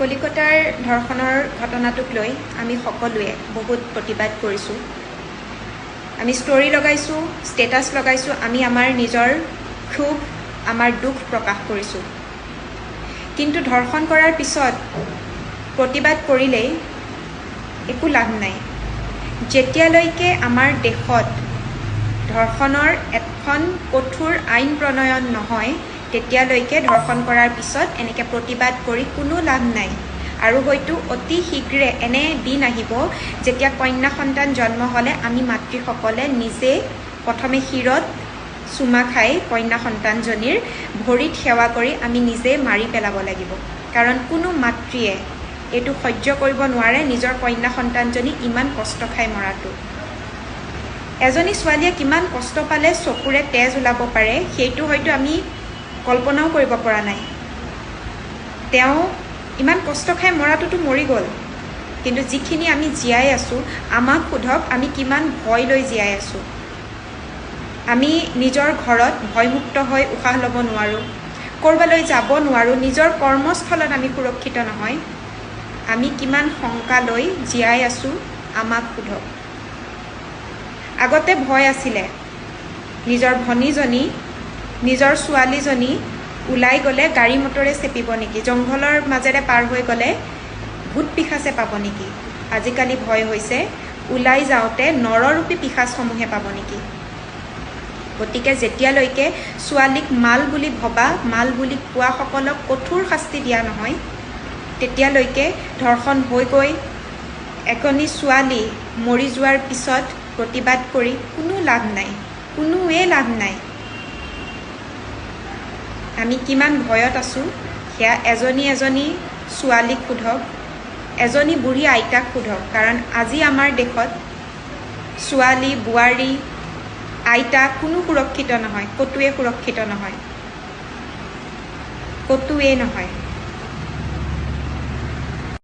কলিকতাৰ ধৰ্ষণৰ ঘটনাটোক লৈ আমি সকলোৱে বহুত প্ৰতিবাদ কৰিছোঁ। আমি ষ্টৰি লগাইছোঁ, ষ্টেটাছ লগাইছোঁ, আমি আমাৰ নিজৰ ক্ষোভ, আমাৰ দুখ প্ৰকাশ কৰিছোঁ। কিন্তু ধৰ্ষণ কৰাৰ পিছত প্ৰতিবাদ কৰিলেই একো লাভ নাই। যেতিয়ালৈকে আমাৰ দেশত ধৰ্ষণৰ এখন কঠোৰ আইন প্ৰণয়ন নহয়, তেতিয়ালৈকে ধৰ্ষণ কৰাৰ পিছত এনেকৈ প্ৰতিবাদ কৰি কোনো লাভ নাই। আৰু হয়তো অতি শীঘ্ৰে এনে দিন আহিব যেতিয়া কন্যা সন্তান জন্ম হ'লে আমি মাতৃসকলে নিজে প্ৰথমে শিৰত চুমা খাই কন্যা সন্তানজনীৰ ভৰিত সেৱা কৰি আমি নিজে মাৰি পেলাব লাগিব। কাৰণ কোনো মাতৃয়ে এইটো সহ্য কৰিব নোৱাৰে নিজৰ কন্যা সন্তানজনী ইমান কষ্ট খাই মৰাটো। এজনী ছোৱালীয়ে কিমান কষ্ট পালে চকুৰে তেজ ওলাব পাৰে সেইটো হয়তো আমি কল্পনাও কৰিব পৰা নাই। তেওঁ ইমান কষ্ট খাই মৰাটোতো মৰি গ'ল, কিন্তু যিখিনি আমি জীয়াই আছোঁ, আমাক সোধক আমি কিমান ভয় লৈ জীয়াই আছোঁ। আমি নিজৰ ঘৰত ভয়মুক্ত হৈ উশাহ ল'ব নোৱাৰোঁ, ক'ৰবালৈ যাব নোৱাৰোঁ, নিজৰ কৰ্মস্থলত আমি সুৰক্ষিত নহয়। আমি কিমান শংকা লৈ জীয়াই আছোঁ আমাক সোধক। আগতে ভয় আছিলে, নিজৰ ভনীজনী, নিজৰ ছোৱালীজনী ওলাই গ'লে গাড়ী মটৰে চেপিব নেকি, জংঘলৰ মাজেৰে পাৰ হৈ গ'লে ভূত পিশাচে পাব নেকি। আজিকালি ভয় হৈছে ওলাই যাওঁতে নৰৰূপী পিশাচসমূহে পাব নেকি। গতিকে যেতিয়ালৈকে ছোৱালীক মাল বুলি ভবা, মাল বুলি কোৱাসকলক কঠোৰ শাস্তি দিয়া নহয়, তেতিয়ালৈকে ধৰ্ষণ হৈ গৈ এজনী ছোৱালী মৰি যোৱাৰ পিছত প্ৰতিবাদ কৰি কোনো লাভ নাই, কোনোৱে লাভ নাই। আমি কিমান ভয়ত আছোঁ সেয়া এজনী ছোৱালীক সোধক, এজনী বুঢ়ী আইতাক সোধক। কাৰণ আজি আমাৰ দেশত ছোৱালী, বোৱাৰী, আইতা কোনো সুৰক্ষিত নহয়, ক'তোৱে সুৰক্ষিত নহয়, ক'তোৱে নহয়।